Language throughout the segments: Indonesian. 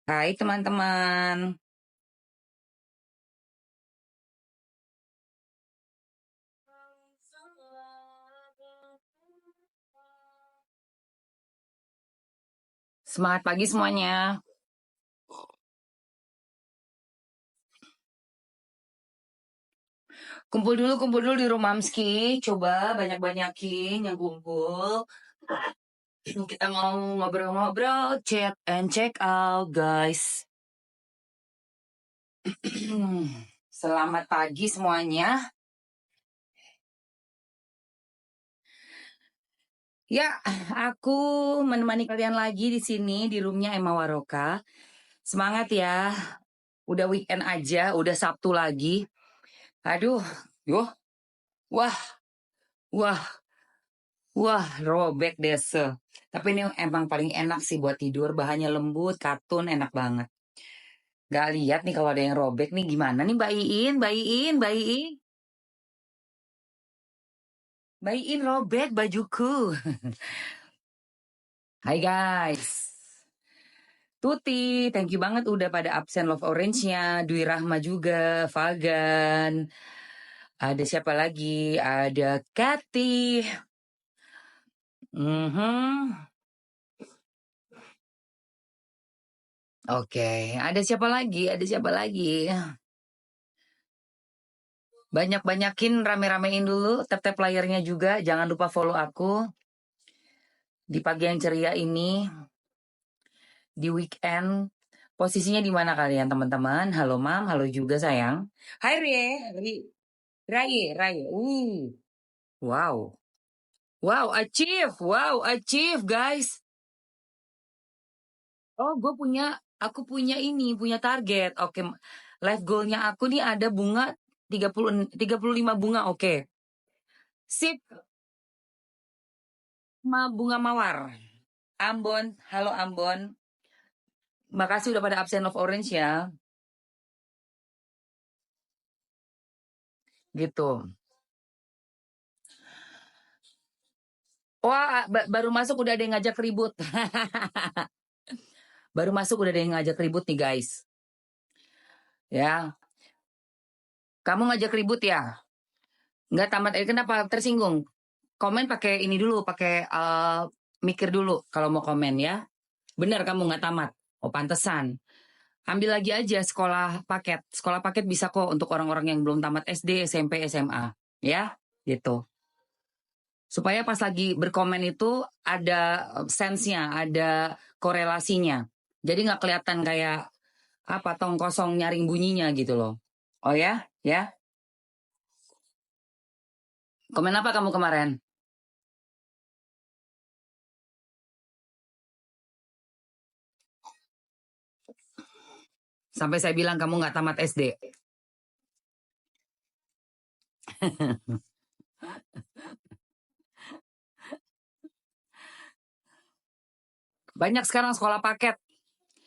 Hai teman-teman. Semangat pagi semuanya. Kumpul dulu di rumah Mamski. Coba banyak-banyakin yang kumpul. Kita mau ngobrol-ngobrol, chat and check out, guys. Selamat pagi semuanya. Ya, aku menemani kalian lagi di sini di roomnya Emma Waroka. Semangat ya. Udah weekend aja, udah Sabtu lagi. Aduh, wah, wah, wah, robek dese. Tapi ini emang paling enak sih buat tidur, bahannya lembut, katun, enak banget. Gak lihat nih kalau ada yang robek nih gimana nih Mbak Iin, Mbak Iin, Mbak Iin. Mbak Iin robek bajuku. Hai guys. Tuti, thank you banget udah pada absen Love Orange-nya. Dwi Rahma juga, Fagan. Ada siapa lagi? Ada Kathy. Oke, ada siapa lagi? Ada siapa lagi? Banyak-banyakin rame-ramein dulu, tap-tap layarnya juga. Jangan lupa follow aku di pagi yang ceria ini, di weekend. Posisinya di mana kalian teman-teman? Halo Mam, halo juga sayang. Hai Rie, Rai. Wow. Wow, achieve guys. Oh, aku punya target. Oke, life goalnya aku nih ada bunga 35 bunga, oke. Sip, bunga mawar. Ambon, halo Ambon. Makasih udah pada absen Love Orange ya. Gitu. Wah, baru masuk udah ada yang ngajak ribut. Baru masuk udah ada yang ngajak ribut nih guys. Ya, kamu ngajak ribut ya? Nggak tamat, kenapa tersinggung? Komen pakai ini dulu, pakai mikir dulu kalau mau komen ya. Bener kamu nggak tamat. Oh pantesan. Ambil lagi aja sekolah paket. Sekolah paket bisa kok untuk orang-orang yang belum tamat SD, SMP, SMA. Ya, gitu. Supaya pas lagi berkomen itu ada sense-nya, ada korelasinya. Jadi nggak kelihatan kayak apa tong kosong nyaring bunyinya gitu loh. Oh ya, ya. Komen apa kamu kemarin? Sampai saya bilang kamu nggak tamat SD. Banyak sekarang sekolah paket.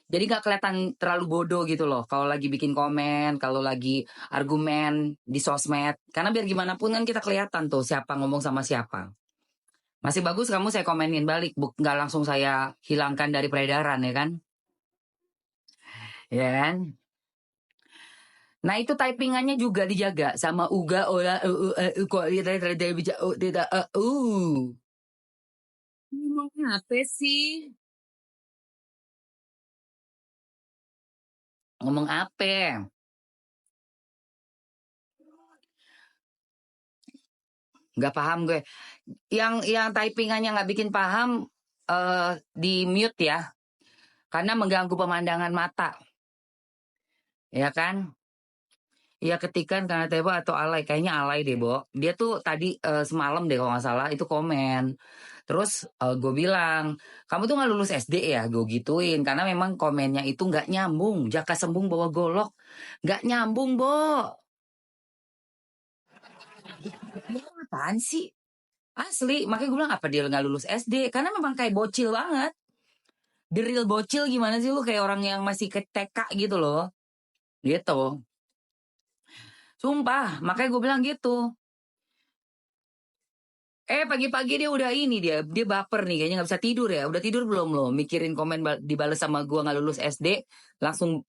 Jadi nggak kelihatan terlalu bodoh gitu loh. Kalau lagi bikin komen, kalau lagi argumen di sosmed. Karena biar gimana pun kan kita kelihatan tuh siapa ngomong sama siapa. Masih bagus kamu saya komenin balik, nggak langsung saya hilangkan dari peredaran ya kan? Ya kan? Nah itu typingannya juga dijaga sama uga ola kok tidak bisa tidak ngomong apa sih? Ngomong apa? Nggak paham gue. Yang typingannya nggak bikin paham di mute ya, karena mengganggu pemandangan mata, ya kan? Ya ketikan karena Teba atau alay, kayaknya alay deh, Bo. Dia tuh tadi semalam deh kalau nggak salah itu komen. Terus gue bilang, kamu tuh nggak lulus SD ya? Gue gituin karena memang komennya itu nggak nyambung. Jaka sembung bawa golok, nggak nyambung, Bo. Dia apaan sih? Asli, makanya gue bilang apa dia nggak lulus SD? Karena memang kayak bocil banget. The real bocil gimana sih lu kayak orang yang masih ke TK gitu loh. Gitu. Sumpah, makanya gue bilang gitu. Pagi-pagi dia udah ini dia baper nih kayaknya nggak bisa tidur ya. Udah tidur belum lo? Mikirin komen dibales sama gua nggak lulus SD, langsung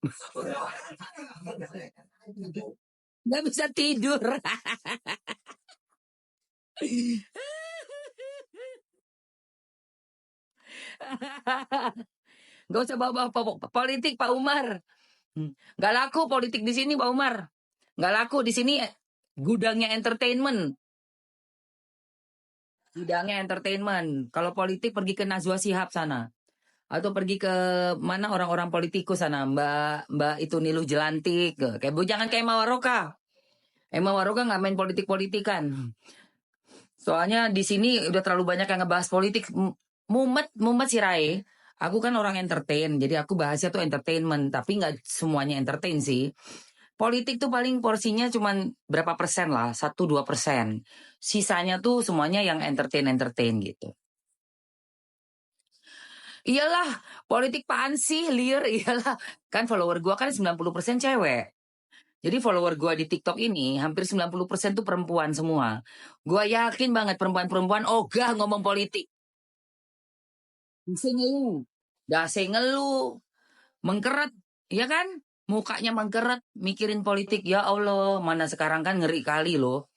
nggak bisa tidur. Gak usah bawa politik Pak Umar. Gak laku politik di sini Pak Umar. Gak laku di sini gudangnya entertainment. Gudangnya entertainment. Kalau politik pergi ke Najwa Shihab sana. Atau pergi ke mana orang-orang politikus sana. Mbak itu Niluh Jelantik. Kayak jangan kayak Emma Waroka. Emma Waroka nggak main politik-politikan. Soalnya di sini udah terlalu banyak yang ngebahas politik. Mumet si Rai. Aku kan orang entertain, jadi aku bahasnya tuh entertainment, tapi nggak semuanya entertain sih. Politik tuh paling porsinya cuman berapa persen lah, 1-2%. Sisanya tuh semuanya yang entertain gitu. Iyalah, politik apaan sih, liar, iyalah. Kan follower gua kan 90% cewek. Jadi follower gua di TikTok ini hampir 90% tuh perempuan semua. Gua yakin banget perempuan-perempuan ogah ngomong politik. Dase ngeluh. Dase ngeluh. Mengkeret, ya kan? Mukanya mengkeret, mikirin politik. Ya Allah, mana sekarang kan ngeri kali loh.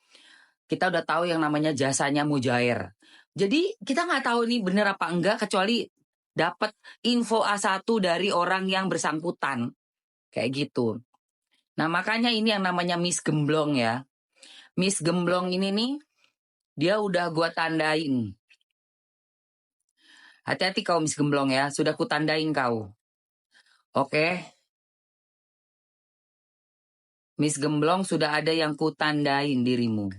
Kita udah tahu yang namanya jasanya mujair. Jadi kita nggak tahu ini bener apa enggak, kecuali dapat info A1 dari orang yang bersangkutan. Kayak gitu. Nah makanya ini yang namanya Miss Gemblong ya. Miss Gemblong ini nih, dia udah gua tandain. Hati-hati kau Miss Gemblong ya, sudah kutandain kau. Oke. Miss Gemblong sudah ada yang kutandain dirimu.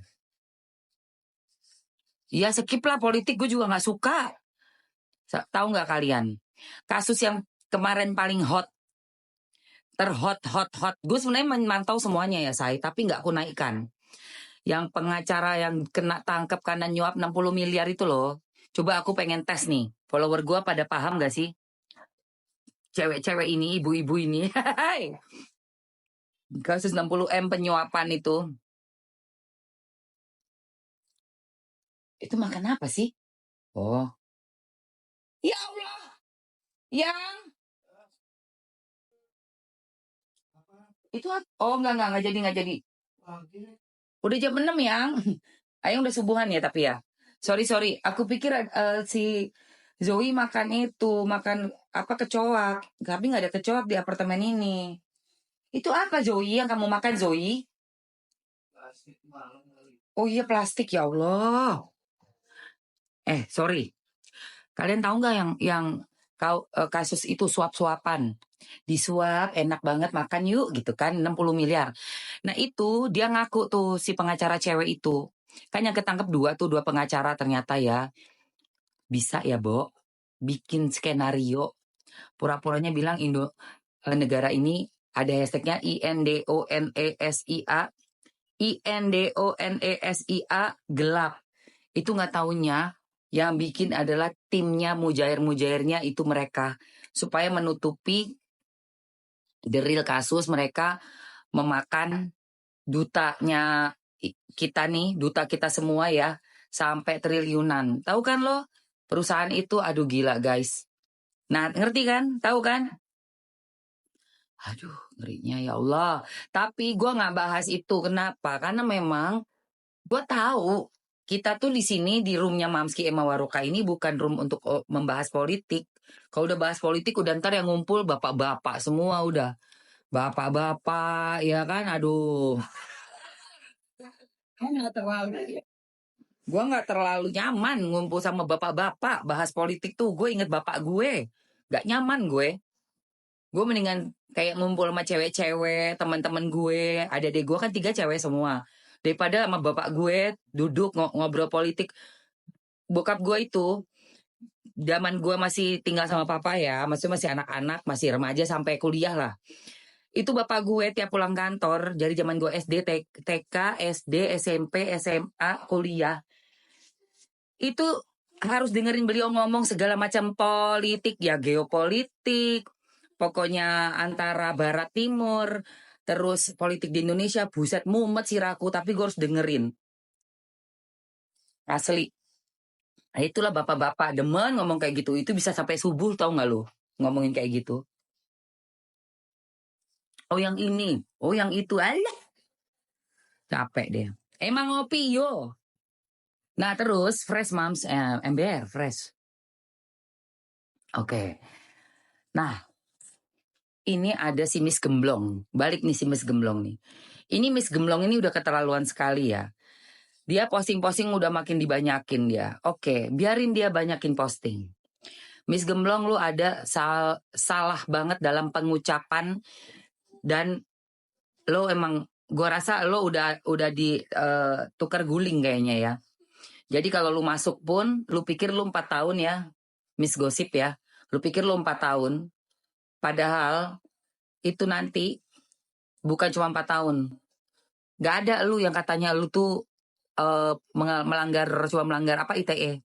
Ya skip lah politik, gue juga gak suka. Tahu nggak kalian? Kasus yang kemarin paling hot, terhot. Gue sebenarnya memantau semuanya ya saya, tapi nggak aku naikkan. Yang pengacara yang kena tangkap karena nyuap 60 miliar itu loh. Coba aku pengen tes nih, follower gue pada paham gak sih? Cewek-cewek ini, ibu-ibu ini. Kasus 60M penyuapan itu. Itu makan apa sih? Oh. Ya Allah. Yang itu oh enggak jadi. Udah jam 6 yang. Ayang udah subuhan ya tapi ya. Sorry. Aku pikir si Zoe makan itu, makan apa kecoa. Tapi nggak ada kecoa di apartemen ini. Itu apa Zoe yang kamu makan Zoe? Oh iya plastik ya Allah. Sorry. Kalian tahu nggak yang kasus itu suap-suapan? Disuap enak banget makan yuk gitu kan 60 miliar. Nah itu dia ngaku tuh si pengacara cewek itu. Kan yang ketangkep dua pengacara ternyata ya. Bisa ya Bo, bikin skenario. Pura-puranya bilang negara ini ada hashtagnya INDONESIA. INDONESIA gelap. Itu nggak taunya yang bikin adalah timnya mujair-mujairnya itu mereka. Supaya menutupi the real kasus mereka memakan dutanya kita nih, duta kita semua ya, sampai triliunan. Tahu kan lo? Perusahaan itu aduh gila guys. Nah, ngerti kan? Tahu kan? Aduh, ngerinya ya Allah. Tapi gue nggak bahas itu. Kenapa? Karena memang gue tahu kita tuh di sini di roomnya Mamski Emma Waroka ini bukan room untuk membahas politik. Kalau udah bahas politik udah ntar yang ngumpul bapak-bapak semua udah. Bapak-bapak ya kan? Aduh. Gue nggak terlalu nyaman ngumpul sama bapak-bapak bahas politik tuh. Gue inget bapak gue. Gak nyaman gue. Gue mendingan kayak ngumpul sama cewek-cewek, teman-teman gue. Adik-adik gue kan 3 cewek semua. Daripada sama bapak gue duduk ngobrol politik. Bokap gue itu, zaman gue masih tinggal sama papa ya, maksudnya masih anak-anak, masih remaja sampai kuliah lah. Itu bapak gue tiap pulang kantor, dari zaman gue SD, TK, SD, SMP, SMA, kuliah. Itu harus dengerin beliau ngomong segala macam politik, ya geopolitik, pokoknya antara barat timur, terus politik di Indonesia, buset mumet siraku, tapi gue harus dengerin. Asli. Nah, itulah bapak-bapak demen ngomong kayak gitu. Itu bisa sampai subuh tau nggak lu? Ngomongin kayak gitu. Oh yang ini, oh yang itu, alah capek deh. Emang ngopi yo. Nah terus Fresh Moms, MBR Fresh. Oke. Nah ini ada si Miss Gemblong. Balik nih si Miss Gemblong nih. Ini Miss Gemblong ini udah keterlaluan sekali ya. Dia posting-posting udah makin dibanyakin dia. Oke, biarin dia banyakin posting. Miss Gemblong lu ada salah banget dalam pengucapan dan lo emang gua rasa lo udah di tukar guling kayaknya ya. Jadi kalau lu masuk pun lu pikir lu 4 tahun ya, Miss Gosip ya. Lu pikir lu 4 tahun. Padahal itu nanti bukan cuma 4 tahun. Gak ada lu yang katanya lu tuh melanggar apa ITE.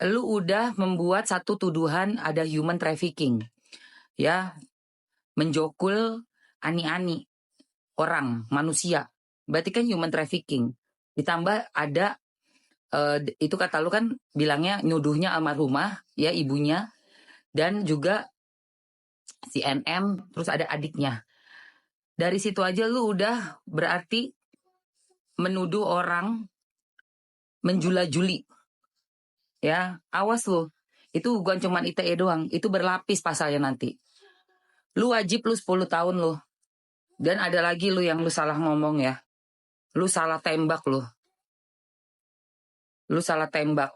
Lu udah membuat satu tuduhan ada human trafficking. Ya, menjokul ani-ani orang, manusia. Berarti kan human trafficking. Ditambah ada itu kata lu kan bilangnya nuduhnya almarhumah ya ibunya dan juga si NM terus ada adiknya. Dari situ aja lu udah berarti menuduh orang menjula-juli. Ya, awas lu. Itu bukan cuma ITE doang, itu berlapis pasalnya nanti. Lu wajib lu 10 tahun lu. Dan ada lagi lu yang lu salah ngomong ya. Lu salah tembak lu. Lu salah tembak.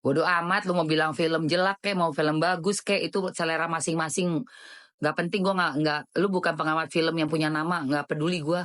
Bodoh amat lu mau bilang film jelek kek, mau film bagus kek, itu selera masing-masing. Gak penting, gue nggak, lu bukan pengamat film yang punya nama, nggak peduli gue.